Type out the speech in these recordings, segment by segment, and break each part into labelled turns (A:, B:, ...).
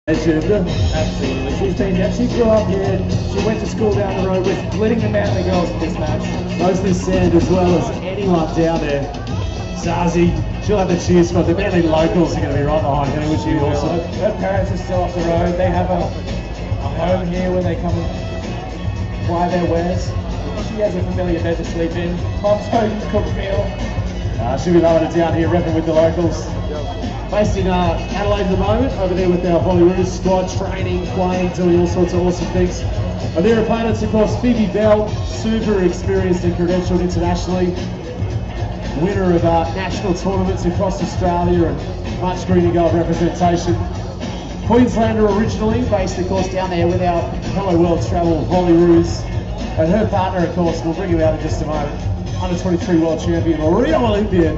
A: Absolutely. She grew up here. She went to school down the road with leading the Manly girls in this match.
B: Knows this sand as well as anyone down there. Zazie, she'll have the cheers for the Manly locals are going to be right behind her, which is awesome.
A: Her parents are still off the road. They have a home here when they come and fly their wares. She has a familiar bed to sleep in. Mom's home cooked meal.
B: She'll be loving it down here, repping with the locals. Based in Adelaide at the moment, over there with our Hollywood squad, training, playing, doing all sorts of awesome things. And their opponents, of course, BEL, super experienced and credentialed internationally. Winner of national tournaments across Australia and much green and gold representation. Queenslander originally, based of course down there with our Hello World Travel Holyroos. And her partner, of course, we'll bring you out in just a moment. Under 23 world champion, Rio Olympian,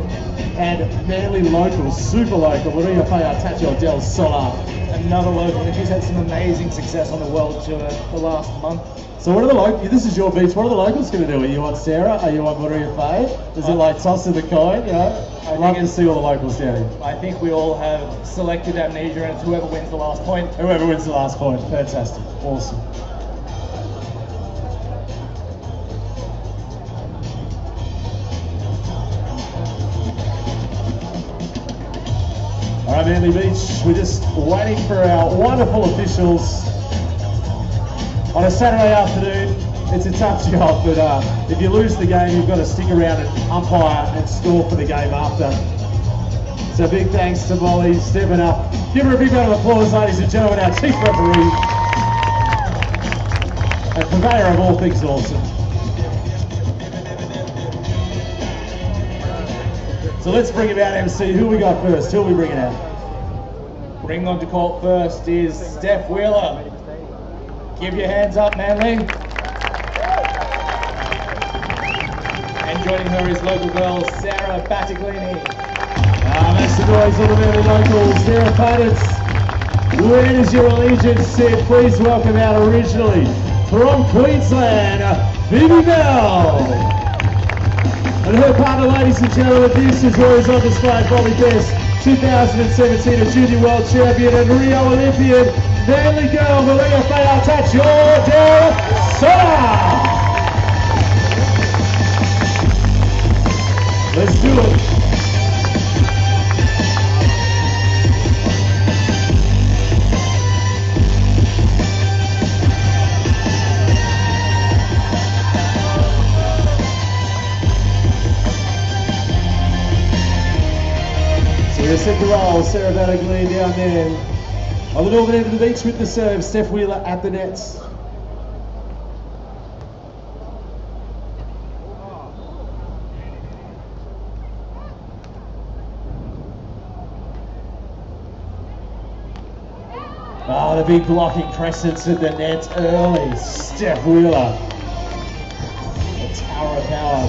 B: and Manly local, super local, Artacho del Solar.
A: Another local, and she's had some amazing success on the world tour the last month.
B: So what are the locals, this is your beach, what are the locals going to do? Are you on Sarah? Are you on Maria Faye? Is it like toss of the coin? You know, I'd love to see all the locals down here.
A: I think we all have selected amnesia, and it's whoever wins the last point.
B: Whoever wins the last point. Fantastic. Awesome. All right, Manly Beach, we're just waiting for our wonderful officials. On a Saturday afternoon, it's a tough job, but if you lose the game, you've got to stick around and umpire and score for the game after. So big thanks to Molly stepping up. Give her a big round of applause, ladies and gentlemen, our chief referee and purveyor of all things awesome. So let's bring him out, MC. Who we got first? Who are we bringing out?
A: Bring on to court first is Steph Weiler. Give your hands up, Manly. And joining her is local girl Sarah Battaglene.
B: That's the noise on the Manly locals. Their opponents. Where does your allegiance sit? Please welcome out originally from Queensland, BEL. And her partner, ladies and gentlemen, this is always on display, Bobby Best, 2017 Junior World Champion and Rio Olympian, Manly girl, Maria Faye Artacho del Solar. Let's do it. We're set to roll. Sarah Battaglene down there on the northern end of the beach with the serve. Steph Weiler at the nets. Oh, the big blocking crescents at the net early. Steph Weiler. The tower of power.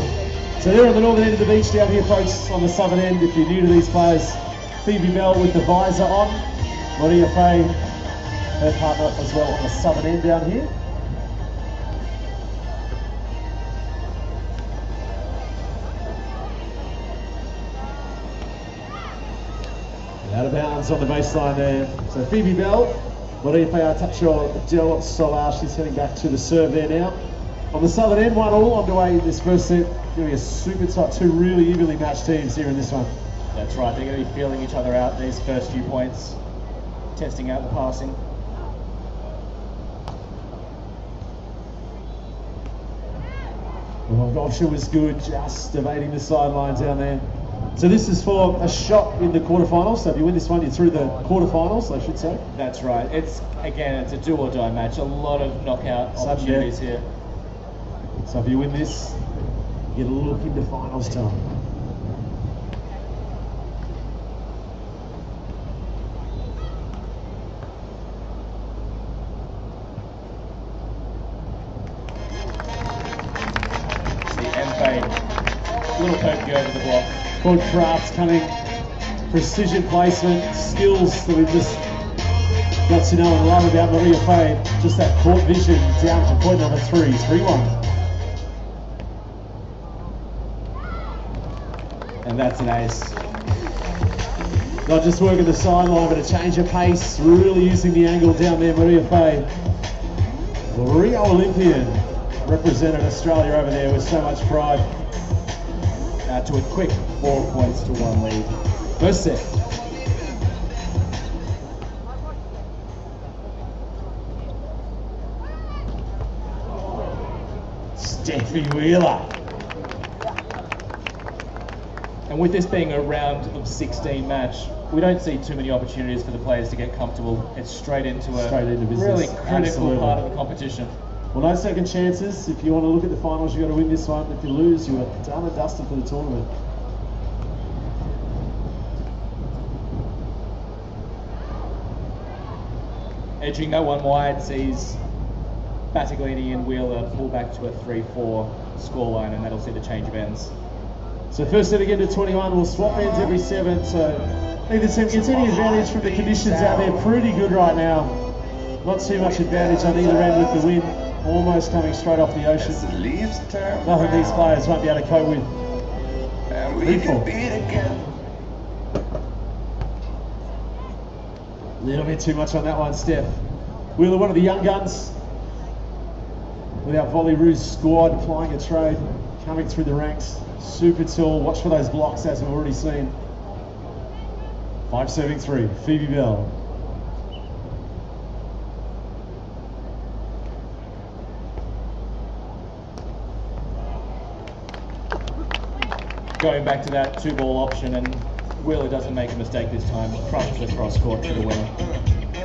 B: So they're on the northern end of the beach down here, folks, on the southern end. If you're new to these players, BEL with the visor on. Maria Faye, her partner as well on the southern end down here. Out of bounds on the baseline there. So BEL, Maria Faye Artacho del Solar, she's heading back to the serve there now. On the southern end, 1-1 underway in this first set. Going to be a super tight, two really evenly matched teams here in this one.
A: That's right, they're going to be feeling each other out these first few points, testing out the passing.
B: Oh gosh, it was good, just evading the sidelines down there. So this is for a shot in the quarterfinals, so if you win this one, you're through the quarterfinals, I should say.
A: That's right, it's a do or die match, a lot of knockout opportunities here.
B: So if you win this, you get a look into finals time.
A: Little pokey over the block.
B: Good craft coming, precision placement, skills that we've just got to know and love about Maria Faye. Just that court vision down for point number 3, 3-1. And that's an ace. Not just working the sideline, but a change of pace, really using the angle down there. Maria Fay, the Rio Olympian, represented Australia over there with so much pride.
A: To a quick 4 points to 1 lead.
B: First set. Steffi Weiler.
A: And with this being a round of 16 match, we don't see too many opportunities for the players to get comfortable. It's straight into
B: business.
A: Really critical
B: Absolutely.
A: part of the competition.
B: Well, no second chances. If you want to look at the finals, you've got to win this one. If you lose, you are done and dusted for the tournament.
A: Edging that one wide sees Battaglene and Weiler pull back to a 3-4 scoreline, and that'll see the change of ends.
B: So first set again to 21. We'll swap ends every 7. So neither team gets any advantage from the conditions out there. Pretty good right now. Not too much advantage on either end with the wind. Almost coming straight off the ocean. Nothing these players won't be able to cope with. Lethal. A little bit too much on that one, Steph. Wheeler, one of the young guns. With our Volley Ruse squad applying a trade, coming through the ranks. Super tall. Watch for those blocks as we've already seen. 5-serving-3, Phoebe Bell.
A: Going back to that 2-ball option, and Weiler doesn't make a mistake this time. Crushes across court to the winner.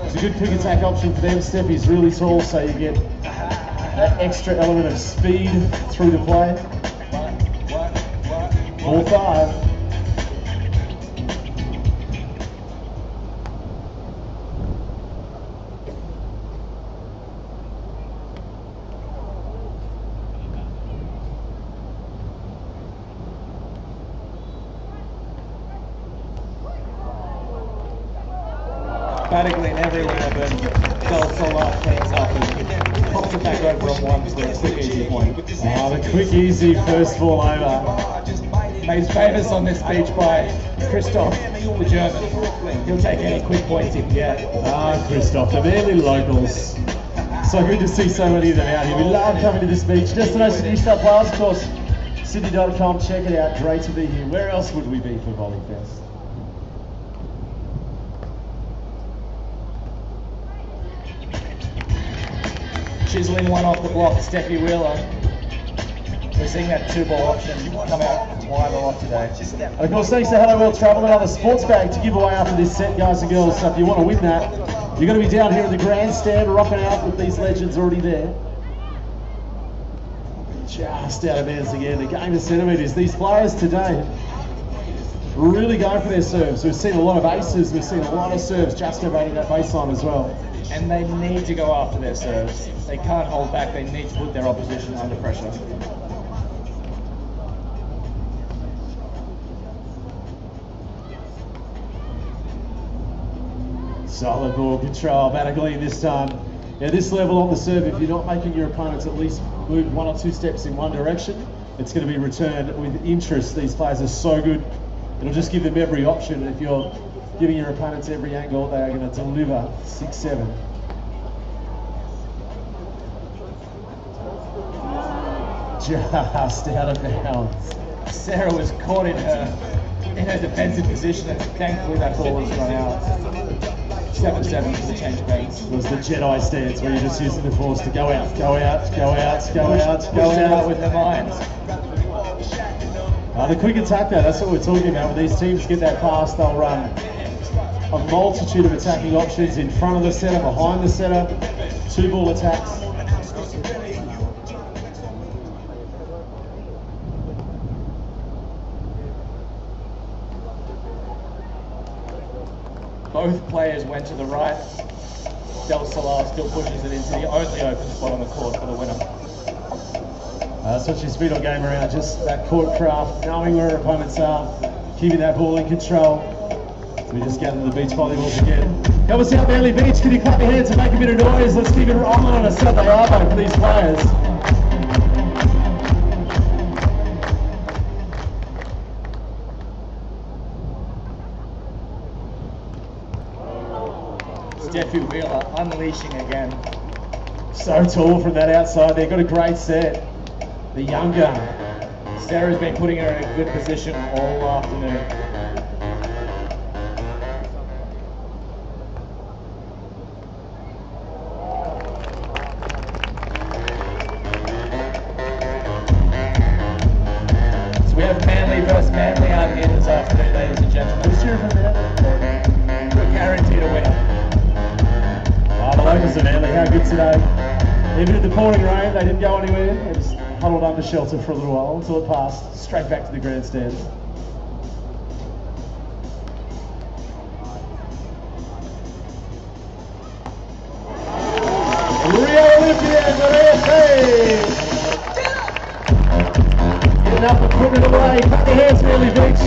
B: It's a good quick attack option for them. Steffi's really tall, so you get that extra element of speed through the play. 4-5.
A: Battaglene everywhere, but Del Solar cleans up and pops it back over on one for a quick easy point.
B: Oh, the quick easy first ball over.
A: Made famous on this beach by Christoph, the German. He'll take any quick points he can get.
B: Ah, Christoph, the Manly locals. So good to see so many of them out here. We love coming to this beach. Destination New South Wales, of course. Sydney.com, check it out. Great to be here. Where else would we be for Volley Fest?
A: Chiseling one off the block, Steffi Weiler. We're seeing that 2-ball option come out wide a lot today.
B: And of course, thanks to Hello World Travel, another sports bag to give away after this set, guys and girls. So if you want to win that, you're going to be down here in the grandstand, rocking out with these legends already there. Just out of bounds again. The game of centimetres. These players today really going for their serves. We've seen a lot of aces. We've seen a lot of serves just evading that baseline as well.
A: And they need to go after their serves. They can't hold back. They need to put their opposition under pressure.
B: Solid ball control. Battaglene this time. Now this level on the serve, if you're not making your opponents at least move 1 or 2 steps in one direction, it's going to be returned with interest. These players are so good. It'll just give them every option. If you're giving your opponents every angle, they are going to deliver 6-7. Just out of bounds.
A: Sarah was caught in her defensive position, and thankfully that ball was run out. 7-7 for the change of ends.
B: It was the Jedi stance where you're just using the force to go out, go out, go out, go out, go
A: Push it out
B: out.
A: with their minds.
B: The quick attack though, that's what we're talking about. When these teams get that fast, they'll run a multitude of attacking options in front of the setter, behind the setter, 2-ball attacks.
A: Both players went to the right. Del Solar still pushes it into the only open spot on the court for the winner.
B: That's what she's been on game around, just that court craft, knowing where her opponents are, keeping that ball in control. So we just gather the beach volleyballs again. Come on, South Manly Beach, can you clap your hands and make a bit of noise? Let's keep it rolling on a Sunday arvo for these players.
A: Steffi Wheeler unleashing again.
B: So tall from that outside there, got a great set. The younger.
A: Sarah's been putting her in a good position all afternoon. So we have Manly versus Manly out here this afternoon, ladies and gentlemen.
B: Who's cheering from there?
A: We're guaranteed a winner.
B: The locals of Manly, how good today. Even in the pouring rain, they didn't go anywhere. They just huddled under shelter for a little while until it passed, straight back to the grandstands. Rio Olympian Maria Faye! Getting up and putting it away. Cut your hands, Manly Beach.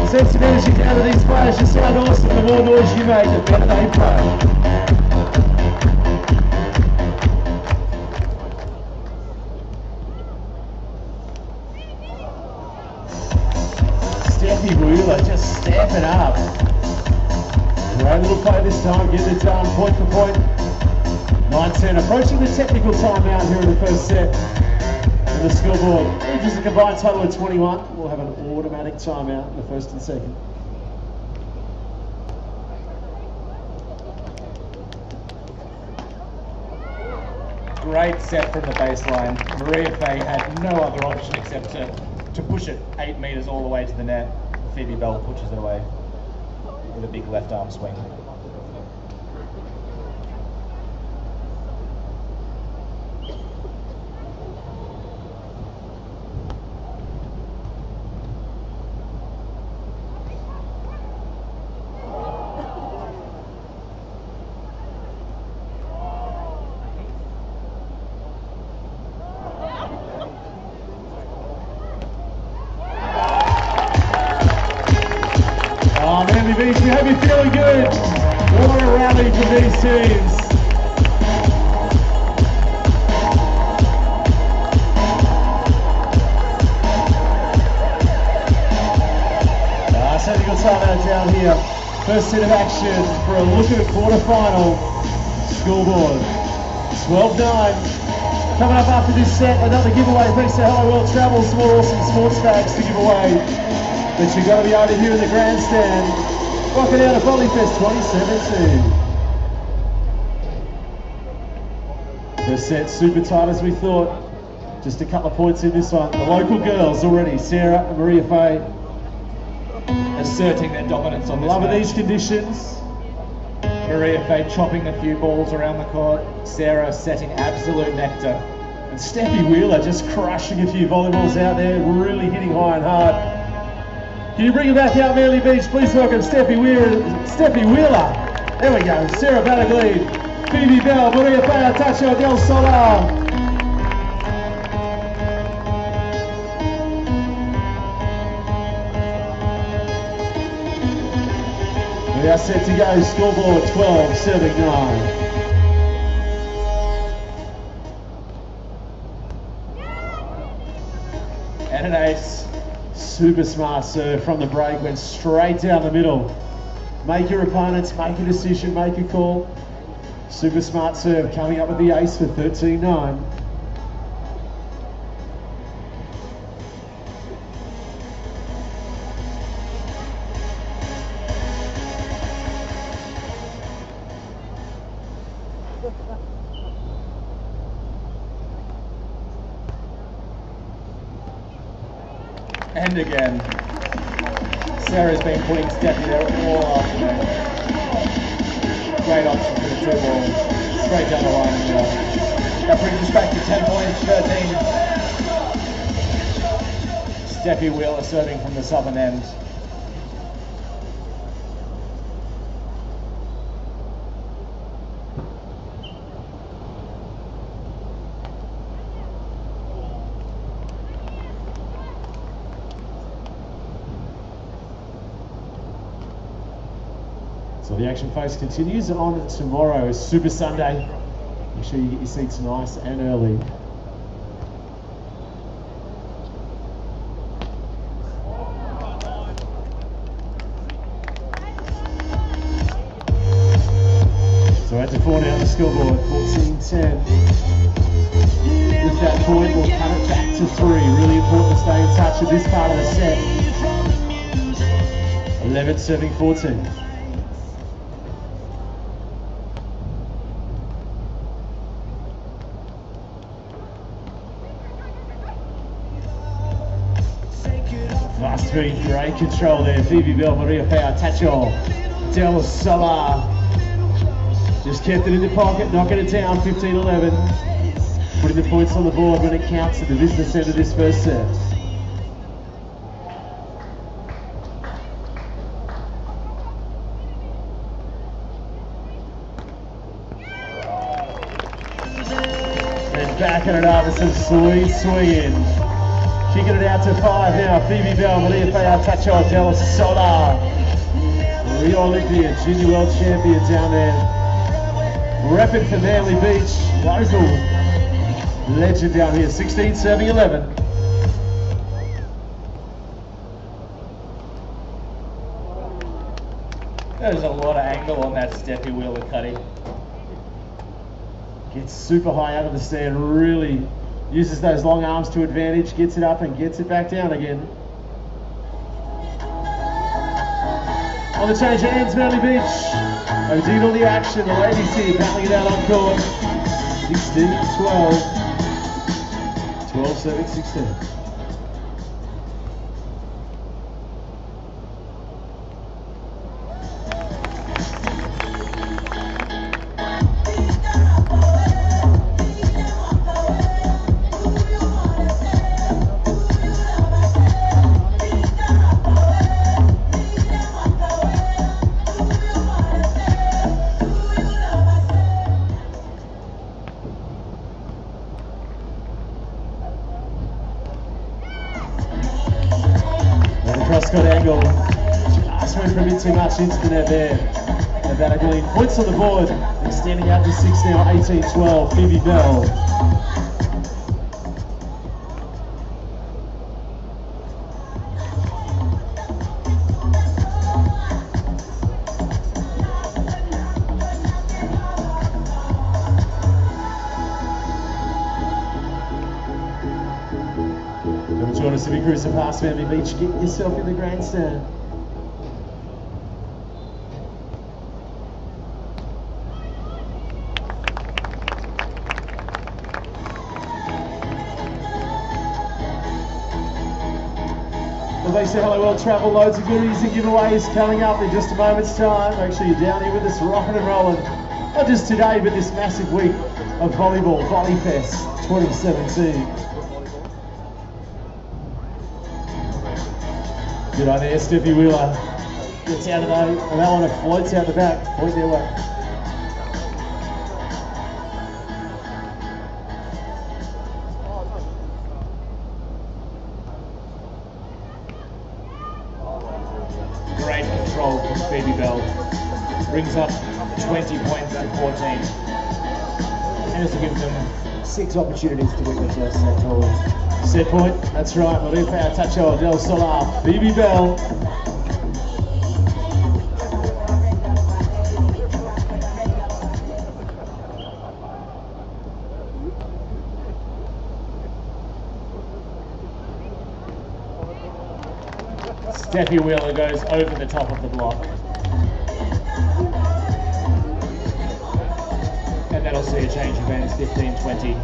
B: Send some energy down to these players. You sound awesome. The more noise you make, the better they play. Steffi Weiler just stamping up. Great little play this time, getting it done point for point. 9-10, approaching the technical timeout here in the first set. And the scoreboard, just a combined total of 21. We'll have an automatic timeout in the first and second.
A: Great set from the baseline. Maria Faye had no other option except to push it 8 metres all the way to the net. Phoebe Bell pushes it away with a big left arm swing.
B: Manly Beach, we hope you're feeling good. What a rally from these teams. Technical timeout down here. First set of action for a look at a quarterfinal scoreboard. 12-9. Coming up after this set, another giveaway thanks to Hello World Travel. Some more awesome sports bags to give away. But you've got to be over here in the grandstand. Rocking out of Qualification 2017. First set super tight as we thought. Just a couple of points in this one. The local girls already, Sarah and Maria Faye,
A: asserting their dominance on this
B: loving
A: match.
B: these conditions.
A: Maria Faye chopping a few balls around the court. Sarah setting absolute nectar.
B: And Steffi Weiler just crushing a few volleyballs out there, really hitting high and hard. Can you bring it back out, Manly Beach? Please welcome Steffi Weiler. There we go. Sarah Battaglene, Phoebe Bell, Maria Faye, Artacho del Solar. We are set to go. Scoreboard 12-7-9.
A: And an ace.
B: Super smart serve from the break, went straight down the middle. Make your opponents, make a decision, make a call. Super smart serve coming up with the ace for 13-9.
A: And again, Sarah's been putting Steffi there all afternoon. Great option for the 2 balls, straight down the line as well. That brings us back to 10 points, 13. Steffi Weiler serving from the southern end.
B: So the action phase continues on tomorrow, Super Sunday. Make sure you get your seats nice and early. So Right to 4 now on the scoreboard, 14-10. With that point, we'll cut it back to 3. Really important to stay in touch with this part of the set. 11-7-14. Fast speed, great control there. Phoebe Bell, Maria Fay, Artacho, Del Solar. Just kept it in the pocket, knocking it down, 15-11. Putting the points on the board when it counts at the business end of this first set. And backing it up with some sweet swinging. Kicking it out to 5 now. Phoebe Bell, Maria Fay, Artacho, Del Solar. Rio Olympia, Junior World Champion down there. Repping for Manly Beach, local legend down here, 16-7-11.
A: There's a lot of angle on that Steffi Wheeler cutty.
B: Gets super high out of the stand, really uses those long arms to advantage, gets it up and gets it back down again. On the change of hands, Manly Beach. O'Dean all the action, the ladies here battling it out on court. 16-12. 12-7-16. Cross-court angle, just went from a bit too much into the net there. And Battaglene points on the board, extending out to 6 now, 18-12, Phoebe Bell. Join us to be cruising past Manly Beach. Get yourself in the grandstand. Well, they say hello, world travel. Loads of goodies and giveaways coming up in just a moment's time. Make sure you're down here with us, rocking and rolling. Not just today, but this massive week of volleyball, Volley Fest 2017. Good on there, Steffi Wheeler. Gets out of that, and that one floats out the back. Point their way.
A: Great control from Phoebe Bell. Brings up 20 points to 14. And also gives them 6 opportunities to win the first set forward.
B: Set point, that's right. Maria Fay, Artacho, Del Solar, Phoebe Bell.
A: Steffi Wheeler goes over the top of the block. And that'll see a change of ends, 15-20.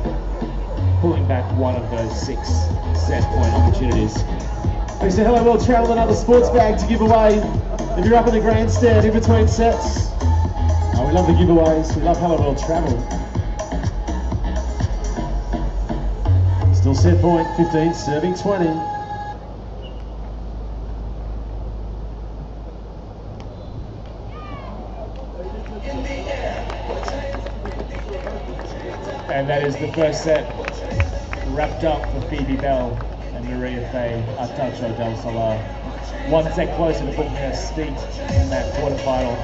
A: Pulling back one of those 6 set point opportunities.
B: We say hello, world travel, another sports bag to give away. If you're up in the grandstand in between sets. Oh, we love the giveaways. We love hello, world travel. Still set point, 15, serving 20.
A: And that is the first set wrapped up for Phoebe Bell and Maria Fay, Artacho, Del Solar. 1 set closer to booking her seat in that quarterfinal,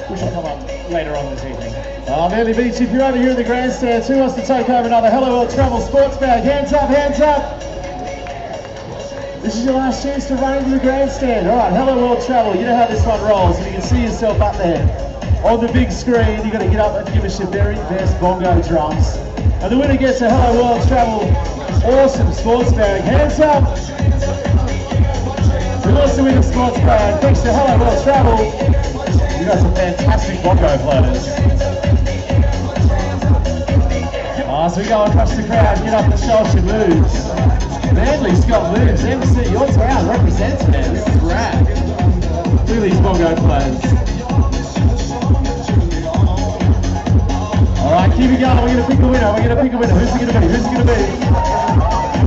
A: which will come up later on this evening.
B: Manly Beach, if you're over here in the grandstand, who wants to take over another Hello World Travel sports bag? Hands up, hands up! This is your last chance to run into the grandstand. All right, Hello World Travel, you know how this one rolls. If you can see yourself up there, On the big screen, you've got to get up and give us your very best bongo drums. And the winner gets a Hello World Travel awesome sports bag. Hands up! We also win a sports bag thanks to Hello World Travel. You guys are fantastic bongo floaters. So we go across the crowd, get up and show us your moves. Manly's got moves. MC, your town represents, man. This is rad. Look at these bongo players. Alright, keep it going. We're going to pick a winner. We're going to pick a winner. Who's it going to be? Who's it going to be?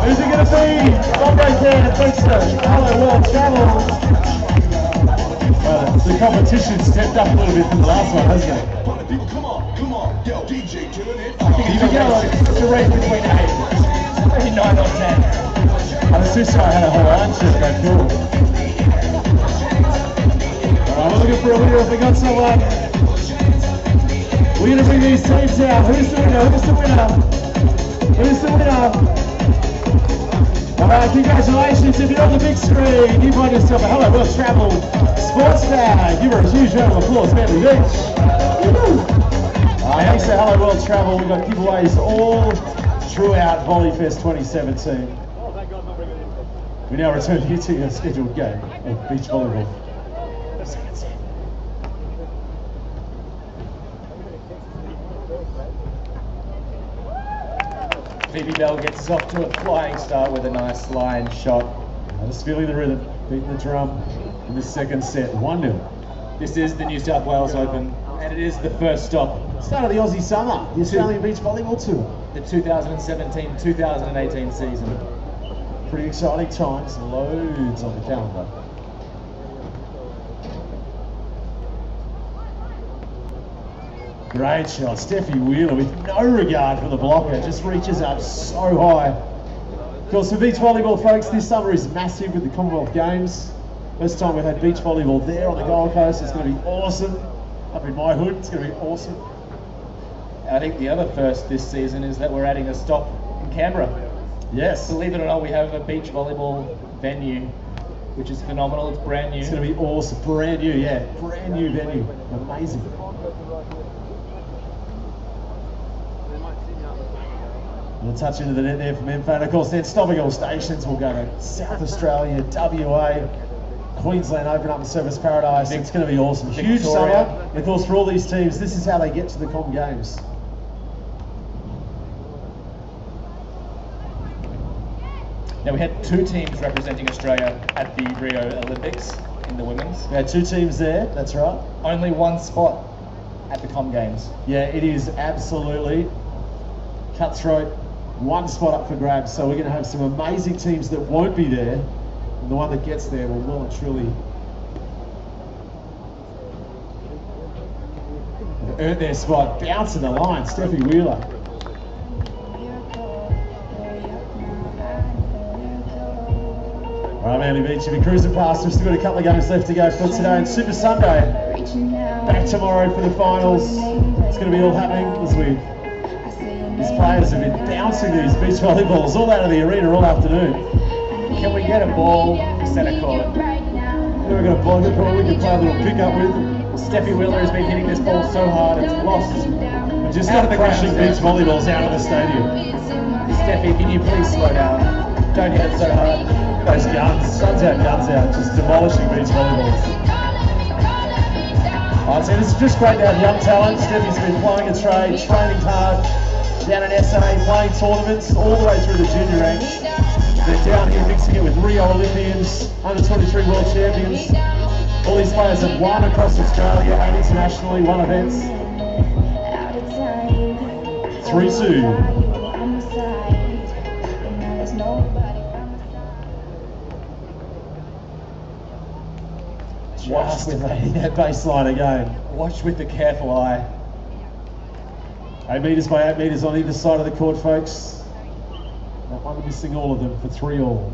B: Who's it going to be? Bongo can at Brixton. Hello World Travel. The competition stepped up a little bit from the last one, hasn't it?
A: I think it's a race between 8, maybe 9 or 10.
B: And the sister had a Hawaiian shirt, go cool. Alright, we're looking for a winner. If we got someone, we're going to bring these teams out. Who's the winner? Who's the winner? Who's the winner? Alright, congratulations. If you're on the big screen, you find yourself a Hello World Travel sports bag. Give her a huge round of applause, Manly Beach. Thanks to Hello World Travel, we've got giveaways all throughout VolleyFest 2017. We now return here to your scheduled game of beach volleyball.
A: BEL gets us off to a flying start with a nice line shot.
B: Just feeling the rhythm, beating the drum in the second set, 1-0.
A: This is the New South Wales Open, and it is the first stop.
B: Start of the Aussie summer, the Australian Beach Volleyball Tour.
A: The 2017-2018 season.
B: Pretty exciting times, loads on the calendar. Great shot, Steffi Weiler with no regard for the blocker, just reaches up so high. Of course, for beach volleyball, folks, this summer is massive with the Commonwealth Games. First time we've had beach volleyball there on the Gold Coast. It's going to be awesome. Up in my hood, it's going to be awesome.
A: I think the other first this season is that we're adding a stop in Canberra.
B: Yes.
A: Believe it or not, we have a beach volleyball venue, which is phenomenal. It's brand new.
B: It's going to be awesome. Brand new, yeah. Brand new venue. Amazing. We'll touch into the net there from Info. And of course, then stopping all stations, we'll go to South Australia, WA, Queensland, open up the Service Paradise. It's going to be awesome. Huge summer. And of course, for all these teams, this is how they get to the Com Games.
A: Now, we had 2 teams representing Australia at the Rio Olympics in the women's.
B: We had 2 teams there, that's right.
A: Only 1 spot at the Com Games.
B: Yeah, it is absolutely cutthroat. 1 spot up for grabs, so we're going to have some amazing teams that won't be there, and the one that gets there will well and truly earn their spot. Bouncing the line, Steffi Weiler. All right, Manly Beach, you'll be cruising past. We've still got a couple of games left to go for today, and Super Sunday. Back tomorrow for the finals. It's going to be all happening as these players have been bouncing these beach volleyballs all out of the arena all afternoon.
A: Can we get a ball centre court?
B: We've got a ball we can play a little pick up with.
A: Steffi Weiler has been hitting this ball so hard it's lost.
B: We're just out of the crashing beach volleyballs out of the stadium.
A: Steffi, can you please slow down? Don't hit it so hard.
B: Those guns out, just demolishing beach volleyballs. Alright, so this is just great to have young talent. Steffi's been plying a trade, training hard. Down in SA, playing tournaments all the way through the junior ranks. They're down here mixing it with Rio Olympians, under 23 world champions. All these players have won across Australia and internationally, won events. 3-2. Just hitting that baseline again.
A: Watch with a careful eye.
B: 8 metres by 8 metres on either side of the court, folks. That one missing all of them for 3-all.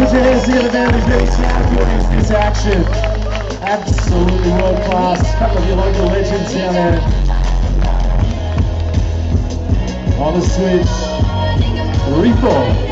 B: Put your hands together, Manly Beach. How good is this action? Absolutely world class. A couple of your local legends down there. On the switch, Reefball.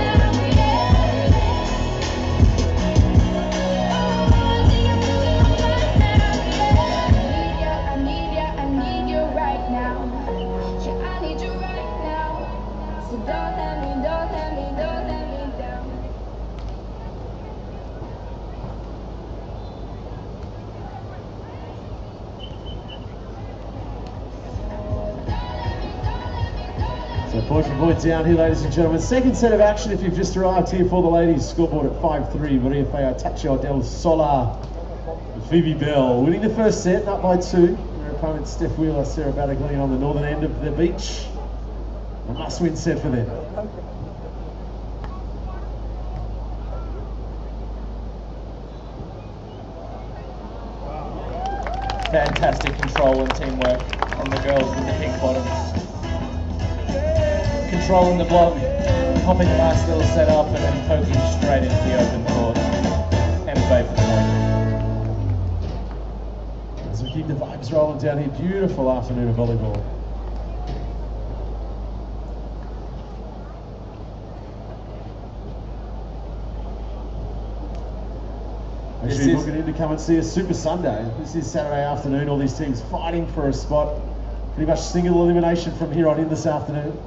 B: So point down here, ladies and gentlemen. Second set of action if you've just arrived here for the ladies. Scoreboard at 5-3. Maria Fey, Artacho del Solar, Phoebe Bell. Winning the first set, up by 2. Their opponent, Steph Weiler, Sarah Battaglene on the northern end of the beach. A must-win set for them.
A: Fantastic control and teamwork on the girls with the pink bottoms. Controlling the block, popping a nice little setup, and then poking straight into the open court. And play for the point.
B: As we keep the vibes rolling down here, beautiful afternoon of volleyball. Make sure you're looking in to come and see us Super Sunday. This is Saturday afternoon, all these teams fighting for a spot. Pretty much single elimination from here on in this afternoon.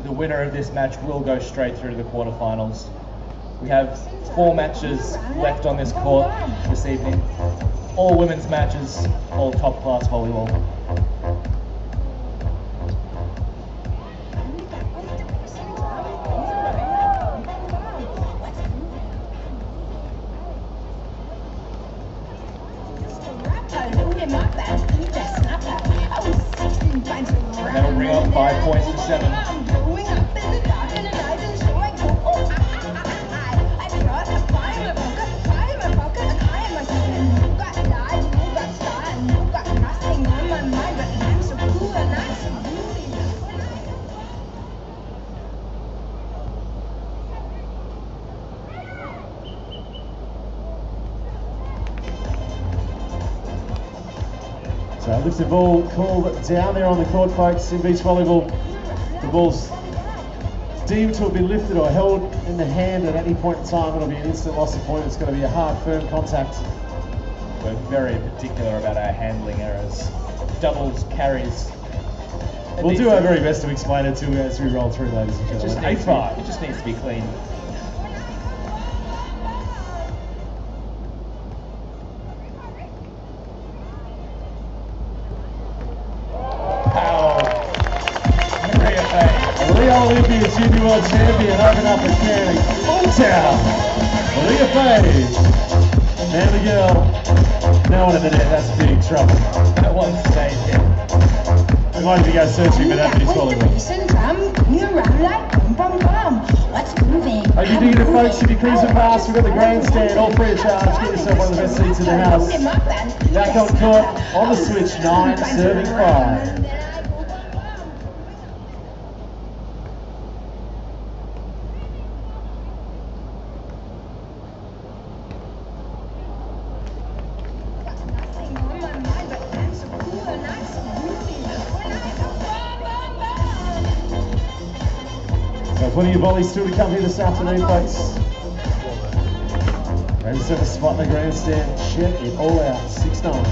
A: The winner of this match will go straight through to the quarterfinals. We have 4 matches left on this court this evening. All women's matches, all top class volleyball. That'll bring up 5 points to 7.
B: So it looks the ball called down there on the court, folks, in beach volleyball. The ball's deemed to have been lifted or held in the hand at any point in time. It'll be an instant loss of point. It's going to be a hard, firm contact.
A: We're very particular about our handling errors. Doubles, carries.
B: We'll do our very best to explain it to you as we roll through, ladies and gentlemen.
A: It just needs to be clean.
B: Olympia's Junior World Champion, open up and carry full town. Maria Fey, and the girl, no one in the net, that's big trouble.
A: That one stayed here.
B: We might be go searching for that beach volleyball. Are you digging it, folks? Should be cruising past. We've got the grandstand, all free of charge. Get yourself one of the best seats in the house. Back on court, on the switch, 9, serving 5. Plenty of volleys still to come here this afternoon, folks. Ready to set a spot in the grandstand. Check it all out. 6-9.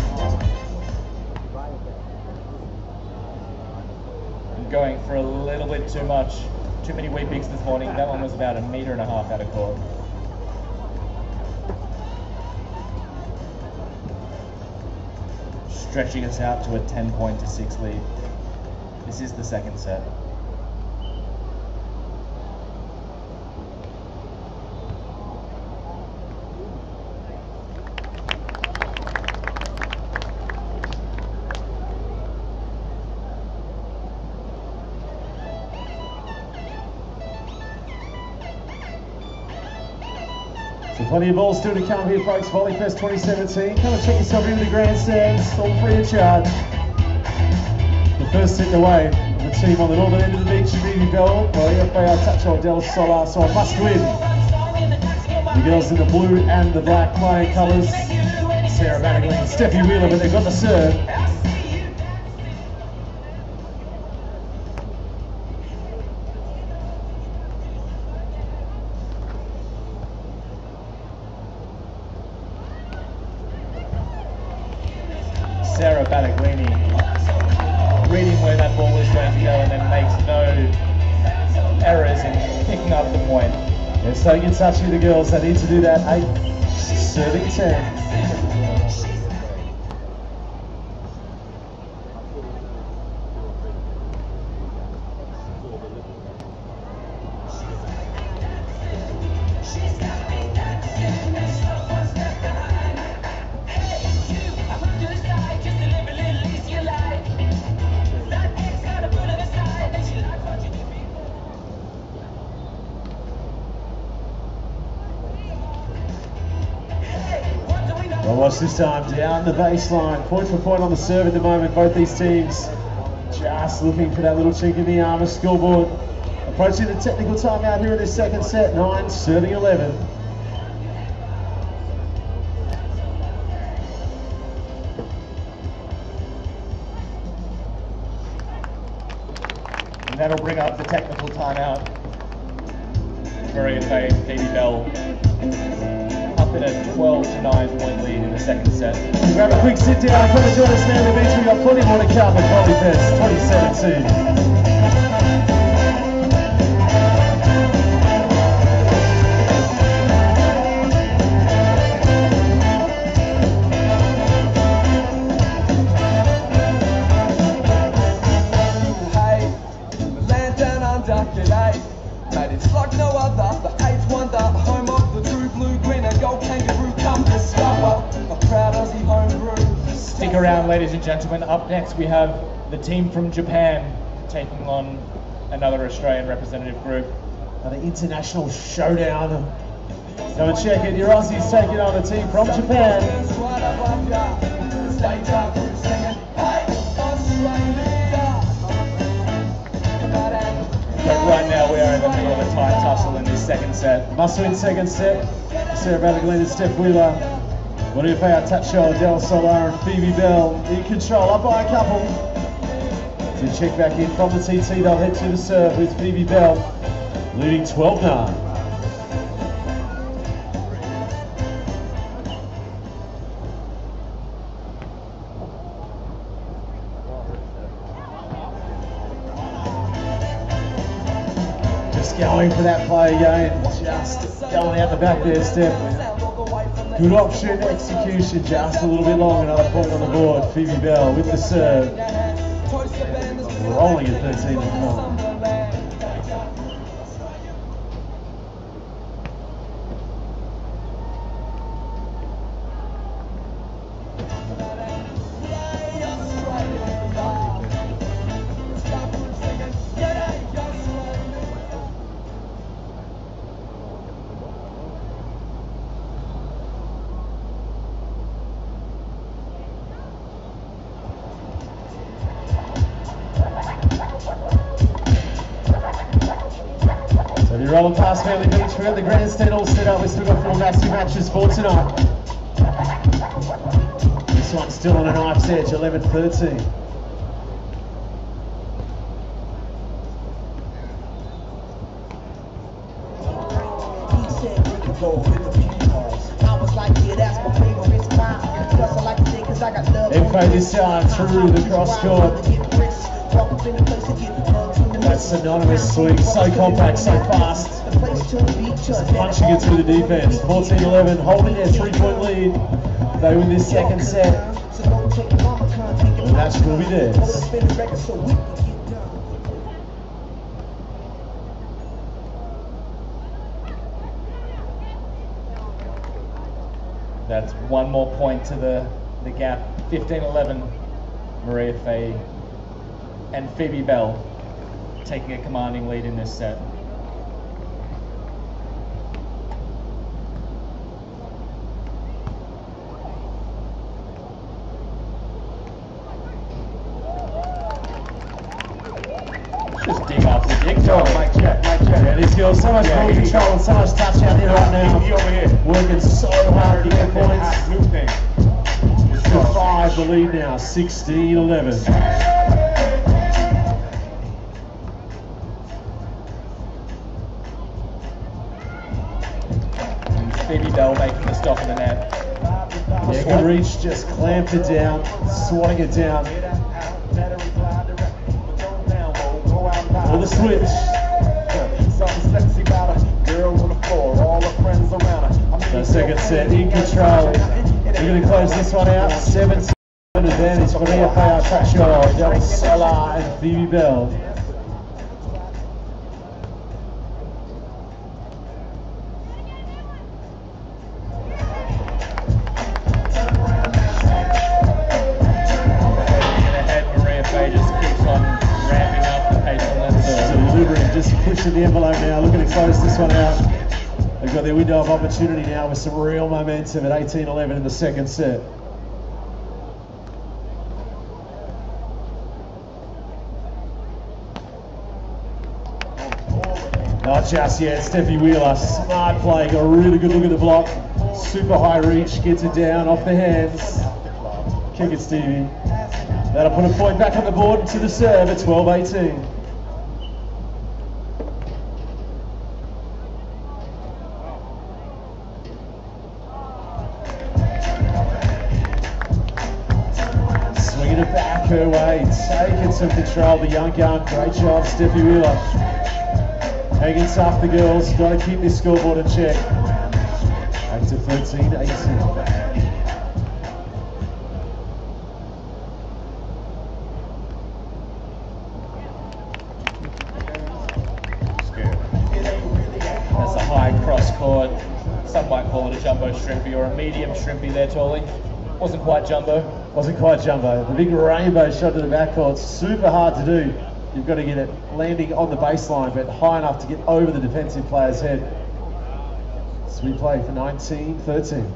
A: Going for a little bit too much. Too many wee bigs this morning. That one was about 1.5 meters out of court. Stretching us out to a 10-point-6 lead. This is the second set.
B: Plenty of balls still to come here, folks. VolleyFest 2017. Come and check yourself into the grandstands, all free of charge. The first set away of the the team on the northern end of the beach, BEL, WEI, Artacho, Del Solar, so a must win. The girls in the blue and the black playing colours. Sarah Battaglene and Steffi Weiler, but they've got the serve.
A: Sarah Battaglene reading where that ball is going to go and then makes no errors in picking up the point.
B: They're staying in touch with the girls. They need to do that. 8, serving 10. Well, watch this time, down the baseline, point for point on the serve at the moment. Both these teams just looking for that little chink in the armour. Scoreboard approaching the technical timeout here in this second set. 9, serving 11.
A: And that'll bring up the technical timeout. Maria Fay, BEL. Up in a 12 to 9 point lead in the second set.
B: Grab a quick sit down. Come and join us now on the beach. We've got plenty more to come at Qualification 2017.
C: Mate, it's like no other, the eighth wonder, home of the true blue, green and gold kangaroo, come discover a proud Aussie homebrew.
A: Stick around, ladies and gentlemen. Up next we have the team from Japan taking on another Australian representative group.
B: Another international showdown. Go and check it. Your Aussies taking on the team from Japan.
A: But right now we are in the middle of a tight tussle in this second set.
B: Must win second set. Sarah Battaglene and Steph Weiler. WEI, Artacho, Del Solar and BEL in control, up by a couple. To check back in from the TT, they'll head to the serve with BEL leading 12-9. Going for that play again, just going out the back there, Steph. Good option, execution, just a little bit long, another point on the board. BEL with the serve. Rolling at 13-9. You're rolling past Fairley Beach. We're at the grandstand all set up. We've still got 4 massive matches for tonight. This one's still on a knife's edge, 11-13. FA this time through the cross court. That's synonymous swing, so compact, so fast. Just punching it through the defense. 14-11, holding their 3-point lead. They win this second set. The match will be theirs.
A: That's one more point to the gap. 15-11, Maria Fay and BEL taking a commanding lead in this set. Just dig after dig. Oh,
C: Mic check, mic check.
B: Yeah, these girls, so much ball control and so much touch out here right now.
C: He over here.
B: Working so hard to get points.
C: New thing.
B: To 5 the lead now, 16-11.
A: Phoebe BEL making the stop in the net.
B: Yeah, good reach, just clamped it down, swatting it down. Or the switch.
C: Something sexy about a girl on the floor, all her friends around her.
B: The second set in control. We're going to close this one out. 7-7 advantage for EFA Artacho, Del Solar and Phoebe BEL. Just pushing the envelope now, looking to close this one out. They've got their window of opportunity now with some real momentum at 18-11 in the second set. Not just yet, Steffi Weiler, smart play, got a really good look at the block. Super high reach, gets it down off the hands. Kick it, Stevie. That'll put a point back on the board to the serve at 12-18. Swinging it back her way, taking some control. The young gun, great job, Steffi Weiler. Hanging tough, the girls. Got to keep this scoreboard in check. Back to 13-18.
A: That's a high cross court. Some might call it a jumbo shrimpy or a medium shrimpy there, Tolly. Wasn't quite jumbo.
B: Wasn't quite jumbo. The big rainbow shot to the backcourt, super hard to do. You've got to get it landing on the baseline, but high enough to get over the defensive player's head. Sweet play for 19-13.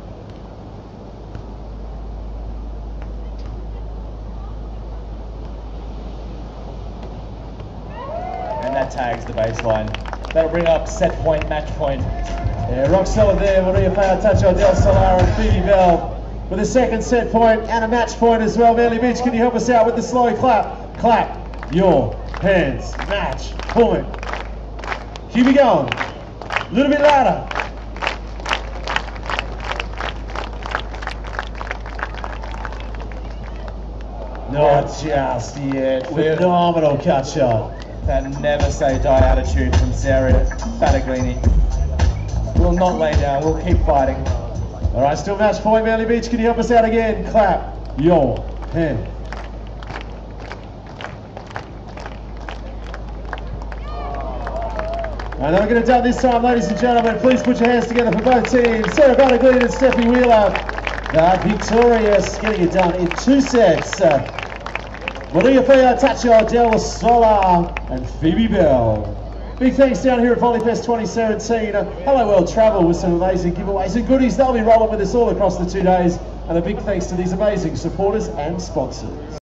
A: And that tags the baseline. That'll bring up set point, match point.
B: Yeah, rock solid there. Maria Artacho, Del Solar and Phoebe BEL with a second set point and a match point as well. Manly Beach, can you help us out with the slow clap? Clap your hands. Match point. Keep it going. A little bit louder. Not just yet. Phenomenal cut shot.
A: That never say die attitude from Sarah Battaglene. We'll not lay down, we'll keep fighting.
B: All right, still match point, Manly Beach. Can you help us out again? Clap your hand. And we're going to done this time, ladies and gentlemen. Please put your hands together for both teams. Sarah Battaglene and Steffi Weiler are victorious, getting it done in 2 sets. Maria Artacho, Del Solar and Phoebe BEL. Big thanks down here at Qualification 2017. Hello World Travel with some amazing giveaways and goodies. They'll be rolling with us all across the 2 days. And a big thanks to these amazing supporters and sponsors.